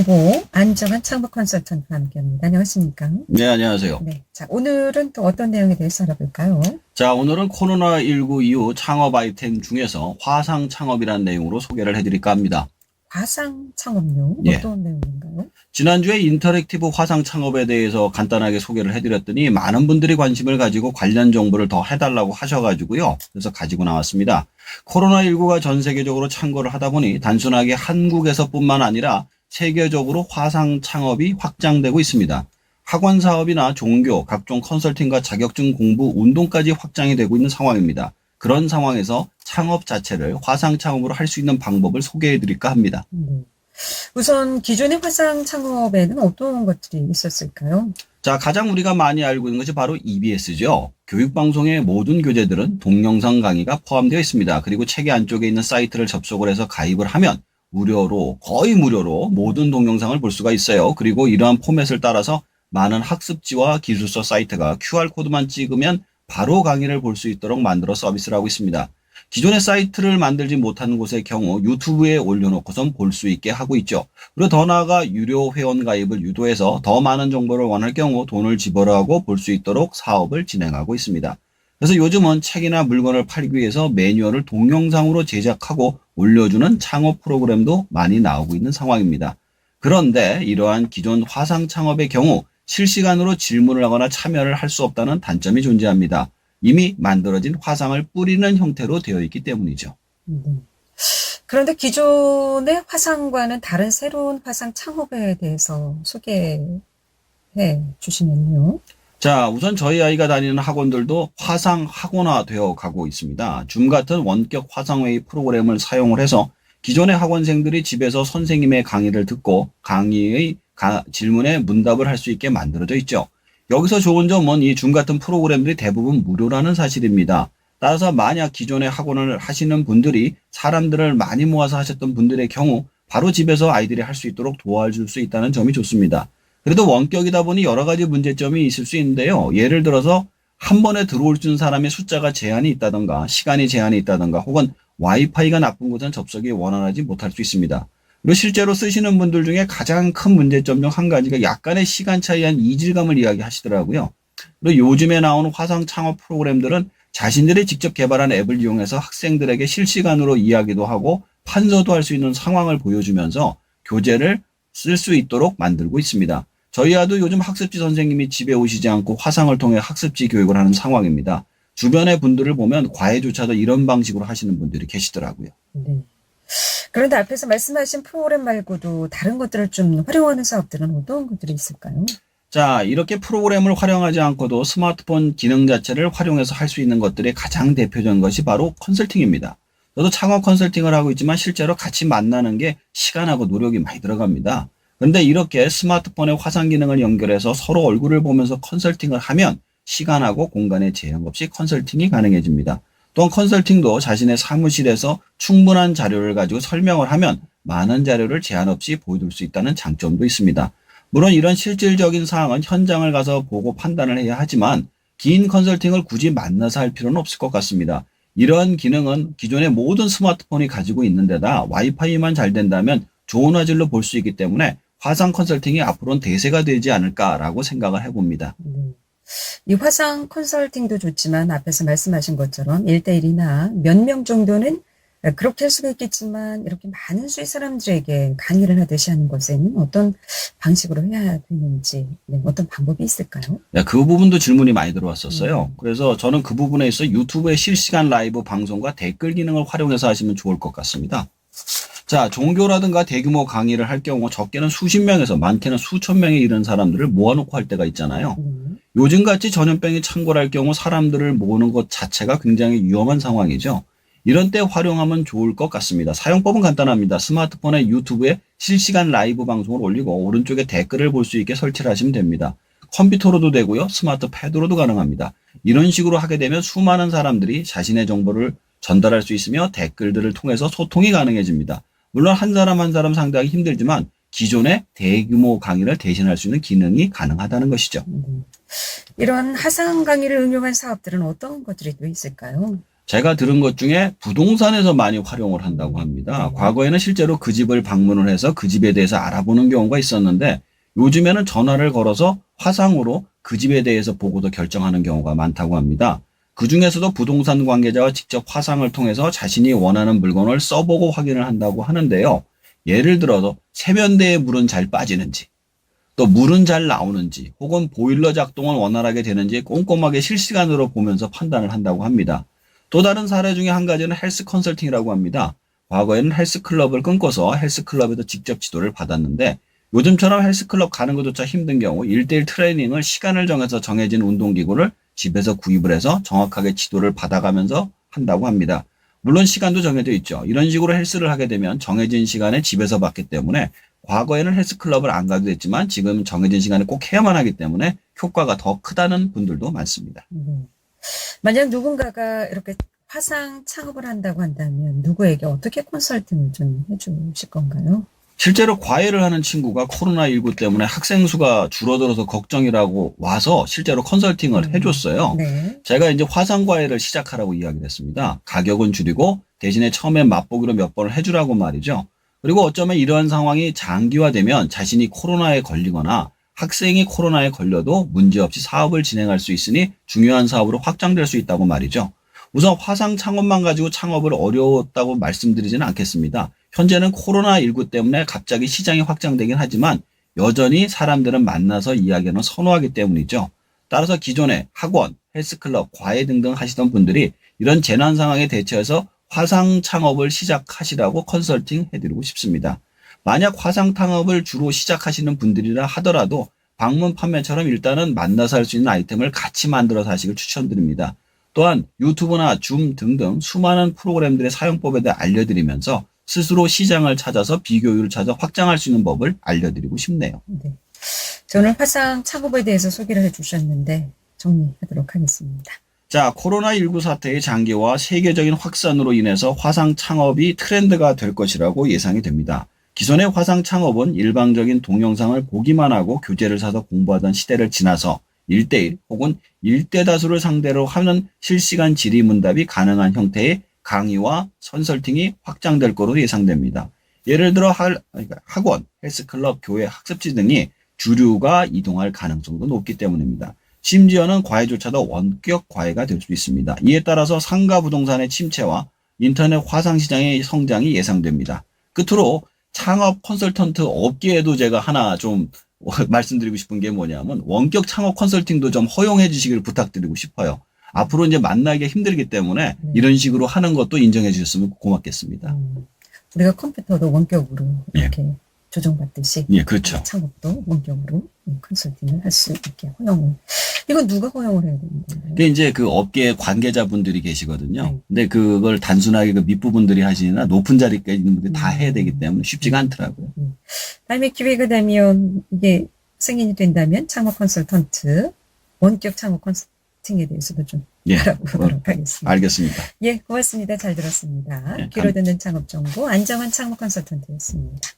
정보 안정한 창업 컨설턴트와 함께합니다. 안녕하십니까? 네, 안녕하세요. 네, 자 오늘은 또 어떤 내용에 대해서 알아볼까요? 자, 오늘은 코로나19 이후 창업 아이템 중에서 화상 창업이라는 내용으로 소개를 해드릴까 합니다. 화상 창업요? 예. 어떤 내용인가요? 지난주에 인터랙티브 화상 창업에 대해서 간단하게 소개를 해드렸더니 많은 분들이 관심을 가지고 관련 정보를 더 해달라고 하셔가지고요. 그래서 가지고 나왔습니다. 코로나19가 전 세계적으로 창궐을 하다 보니 단순하게 한국에서뿐만 아니라 세계적으로 화상 창업이 확장되고 있습니다. 학원 사업이나 종교, 각종 컨설팅과 자격증 공부, 운동까지 확장이 되고 있는 상황입니다. 그런 상황에서 창업 자체를 화상 창업으로 할 수 있는 방법을 소개해 드릴까 합니다. 우선 기존의 화상 창업에는 어떤 것들이 있었을까요? 자, 가장 우리가 많이 알고 있는 것이 바로 EBS죠. 교육방송의 모든 교재들은 동영상 강의가 포함되어 있습니다. 그리고 책의 안쪽에 있는 사이트를 접속을 해서 가입을 하면 무료로, 거의 무료로 모든 동영상을 볼 수가 있어요. 그리고 이러한 포맷을 따라서 많은 학습지와 기술서 사이트가 QR코드만 찍으면 바로 강의를 볼 수 있도록 만들어 서비스를 하고 있습니다. 기존의 사이트를 만들지 못하는 곳의 경우 유튜브에 올려놓고선 볼 수 있게 하고 있죠. 그리고 더 나아가 유료 회원 가입을 유도해서 더 많은 정보를 원할 경우 돈을 지불하고 볼 수 있도록 사업을 진행하고 있습니다. 그래서 요즘은 책이나 물건을 팔기 위해서 매뉴얼을 동영상으로 제작하고 올려주는 창업 프로그램도 많이 나오고 있는 상황입니다. 그런데 이러한 기존 화상 창업의 경우 실시간으로 질문을 하거나 참여를 할 수 없다는 단점이 존재합니다. 이미 만들어진 화상을 뿌리는 형태로 되어 있기 때문이죠. 그런데 기존의 화상과는 다른 새로운 화상 창업에 대해서 소개해 주시면요. 자, 우선 저희 아이가 다니는 학원들도 화상 학원화 되어 가고 있습니다. 줌 같은 원격 화상회의 프로그램을 사용을 해서 기존의 학원생들이 집에서 선생님의 강의를 듣고 강의의 질문에 문답을 할 수 있게 만들어져 있죠. 여기서 좋은 점은 이 줌 같은 프로그램들이 대부분 무료라는 사실입니다. 따라서 만약 기존에 학원을 하시는 분들이 사람들을 많이 모아서 하셨던 분들의 경우 바로 집에서 아이들이 할 수 있도록 도와줄 수 있다는 점이 좋습니다. 그래도 원격이다 보니 여러 가지 문제점이 있을 수 있는데요. 예를 들어서 한 번에 들어올 수 있는 사람의 숫자가 제한이 있다던가 시간이 제한이 있다던가 혹은 와이파이가 나쁜 곳은 접속이 원활하지 못할 수 있습니다. 그리고 실제로 쓰시는 분들 중에 가장 큰 문제점 중 한 가지가 약간의 시간 차이한 이질감을 이야기하시더라고요. 그리고 요즘에 나오는 화상 창업 프로그램들은 자신들이 직접 개발한 앱을 이용해서 학생들에게 실시간으로 이야기도 하고 판서도 할 수 있는 상황을 보여주면서 교재를 쓸 수 있도록 만들고 있습니다. 저희 아도 요즘 학습지 선생님이 집에 오시지 않고 화상을 통해 학습지 교육을 하는 상황입니다. 주변의 분들을 보면 과외조차도 이런 방식으로 하시는 분들이 계시더라고요. 네. 그런데 앞에서 말씀하신 프로그램 말고도 다른 것들을 좀 활용하는 사업들은 어떤 것들이 있을까요? 자, 이렇게 프로그램을 활용하지 않고도 스마트폰 기능 자체를 활용해서 할 수 있는 것들이 가장 대표적인 것이 바로 컨설팅입니다. 저도 창업 컨설팅을 하고 있지만 실제로 같이 만나는 게 시간하고 노력이 많이 들어갑니다. 그런데 이렇게 스마트폰에 화상 기능을 연결해서 서로 얼굴을 보면서 컨설팅을 하면 시간하고 공간의 제약 없이 컨설팅이 가능해집니다. 또한 컨설팅도 자신의 사무실에서 충분한 자료를 가지고 설명을 하면 많은 자료를 제한 없이 보여줄 수 있다는 장점도 있습니다. 물론 이런 실질적인 사항은 현장을 가서 보고 판단을 해야 하지만 긴 컨설팅을 굳이 만나서 할 필요는 없을 것 같습니다. 이러한 기능은 기존의 모든 스마트폰이 가지고 있는 데다 와이파이만 잘 된다면 좋은 화질로 볼 수 있기 때문에 화상 컨설팅이 앞으로는 대세가 되지 않을까라고 생각을 해봅니다. 이 화상 컨설팅도 좋지만 앞에서 말씀하신 것처럼 1대1이나 몇 명 정도는 그렇게 할 수가 있겠지만 이렇게 많은 수의 사람들에게 강의를 하듯이 하는 것에는 어떤 방식으로 해야 되는지 어떤 방법이 있을까요? 네, 그 부분도 질문이 많이 들어왔었어요. 그래서 저는 그 부분에 있어 유튜브의 실시간 라이브 방송과 댓글 기능을 활용해서 하시면 좋을 것 같습니다. 자, 종교라든가 대규모 강의를 할 경우 적게는 수십 명에서 많게는 수천 명에 이르는 사람들을 모아놓고 할 때가 있잖아요. 요즘같이 전염병이 창궐할 경우 사람들을 모으는 것 자체가 굉장히 위험한 상황이죠. 이런 때 활용하면 좋을 것 같습니다. 사용법은 간단합니다. 스마트폰에 유튜브에 실시간 라이브 방송을 올리고 오른쪽에 댓글을 볼 수 있게 설치를 하시면 됩니다. 컴퓨터로도 되고요. 스마트 패드로도 가능합니다. 이런 식으로 하게 되면 수많은 사람들이 자신의 정보를 전달할 수 있으며 댓글들을 통해서 소통이 가능해집니다. 물론 한 사람 한 사람 상대하기 힘들지만 기존의 대규모 강의를 대신할 수 있는 기능이 가능하다는 것이죠. 이런 화상 강의를 응용한 사업들은 어떤 것들이 또 있을까요? 제가 들은 것 중에 부동산에서 많이 활용을 한다고 합니다. 과거에는 실제로 그 집을 방문을 해서 그 집에 대해서 알아보는 경우가 있었는데 요즘에는 전화를 걸어서 화상으로 그 집에 대해서 보고도 결정하는 경우가 많다고 합니다. 그 중에서도 부동산 관계자와 직접 화상을 통해서 자신이 원하는 물건을 써보고 확인을 한다고 하는데요. 예를 들어서 세면대에 물은 잘 빠지는지, 또 물은 잘 나오는지, 혹은 보일러 작동을 원활하게 되는지 꼼꼼하게 실시간으로 보면서 판단을 한다고 합니다. 또 다른 사례 중에 한 가지는 헬스 컨설팅이라고 합니다. 과거에는 헬스클럽을 끊고서 헬스클럽에서 직접 지도를 받았는데 요즘처럼 헬스클럽 가는 것조차 힘든 경우 1:1 트레이닝을 시간을 정해서 정해진 운동기구를 집에서 구입을 해서 정확하게 지도를 받아가면서 한다고 합니다. 물론 시간도 정해져 있죠. 이런 식으로 헬스를 하게 되면 정해진 시간에 집에서 받기 때문에 과거에는 헬스클럽을 안 가도 됐지만 지금 정해진 시간에 꼭 해야만 하기 때문에 효과가 더 크다는 분들도 많습니다. 만약 누군가가 이렇게 화상 창업을 한다고 한다면 누구에게 어떻게 컨설팅을 좀 해주실 건가요? 실제로 과외를 하는 친구가 코로나19 때문에 학생 수가 줄어들어서 걱정이라고 와서 실제로 컨설팅을 해줬어요. 네. 제가 이제 화상 과외를 시작하라고 이야기를 했습니다. 가격은 줄이고 대신에 처음에 맛보기로 몇 번을 해주라고 말이죠. 그리고 어쩌면 이러한 상황이 장기화되면 자신이 코로나에 걸리거나 학생이 코로나에 걸려도 문제없이 사업을 진행할 수 있으니 중요한 사업으로 확장될 수 있다고 말이죠. 우선 화상 창업만 가지고 창업을 어려웠다고 말씀드리지는 않겠습니다. 현재는 코로나19 때문에 갑자기 시장이 확장되긴 하지만 여전히 사람들은 만나서 이야기하는 선호하기 때문이죠. 따라서 기존에 학원, 헬스클럽, 과외 등등 하시던 분들이 이런 재난 상황에 대처해서 화상 창업을 시작하시라고 컨설팅 해드리고 싶습니다. 만약 화상 창업을 주로 시작하시는 분들이라 하더라도 방문 판매처럼 일단은 만나서 할 수 있는 아이템을 같이 만들어서 하시길 추천드립니다. 또한 유튜브나 줌 등등 수많은 프로그램들의 사용법에 대해 알려드리면서 스스로 시장을 찾아서 비교율을 찾아 확장할 수 있는 법을 알려드리고 싶네요. 네. 오늘 화상 창업에 대해서 소개를 해주셨는데 정리하도록 하겠습니다. 자, 코로나19 사태의 장기와 세계적인 확산으로 인해서 화상 창업이 트렌드가 될 것이라고 예상이 됩니다. 기존의 화상 창업은 일방적인 동영상을 보기만 하고 교재를 사서 공부하던 시대를 지나서 1:1 혹은 1대다수를 상대로 하는 실시간 질의응답이 가능한 형태의 강의와 컨설팅이 확장될 것으로 예상됩니다. 예를 들어 학원, 헬스클럽, 교회, 학습지 등이 주류가 이동할 가능성도 높기 때문입니다. 심지어는 과외조차도 원격 과외가 될 수 있습니다. 이에 따라서 상가 부동산의 침체와 인터넷 화상 시장의 성장이 예상됩니다. 끝으로 창업 컨설턴트 업계에도 제가 하나 좀 말씀드리고 싶은 게 뭐냐면 원격 창업 컨설팅도 좀 허용해 주시길 부탁드리고 싶어요. 앞으로 이제 만나기가 힘들기 때문에 이런 식으로 하는 것도 인정해 주셨으면 고맙겠습니다. 우리가 컴퓨터도 원격으로 이렇게 조정받듯이 예, 그렇죠. 창업도 원격으로 컨설팅을 할 수 있게 허용을. 이건 누가 허용을 해야 되는 건가요? 근데 이제 그 업계 관계자분들이 계시거든요. 네. 근데 그걸 단순하게 그 밑부분들이 하시나 높은 자리에 있는 분들이 다 해야 되기 때문에 쉽지가 않더라고요. 다음에 기회가 되면 이게 승인이 된다면 창업 컨설턴트, 원격 창업 컨설팅에 대해서도 좀 알아보도록 하겠습니다. 알겠습니다. 예, 고맙습니다. 잘 들었습니다. 네, 귀로 듣는 창업 정보 안정환 창업 컨설턴트였습니다.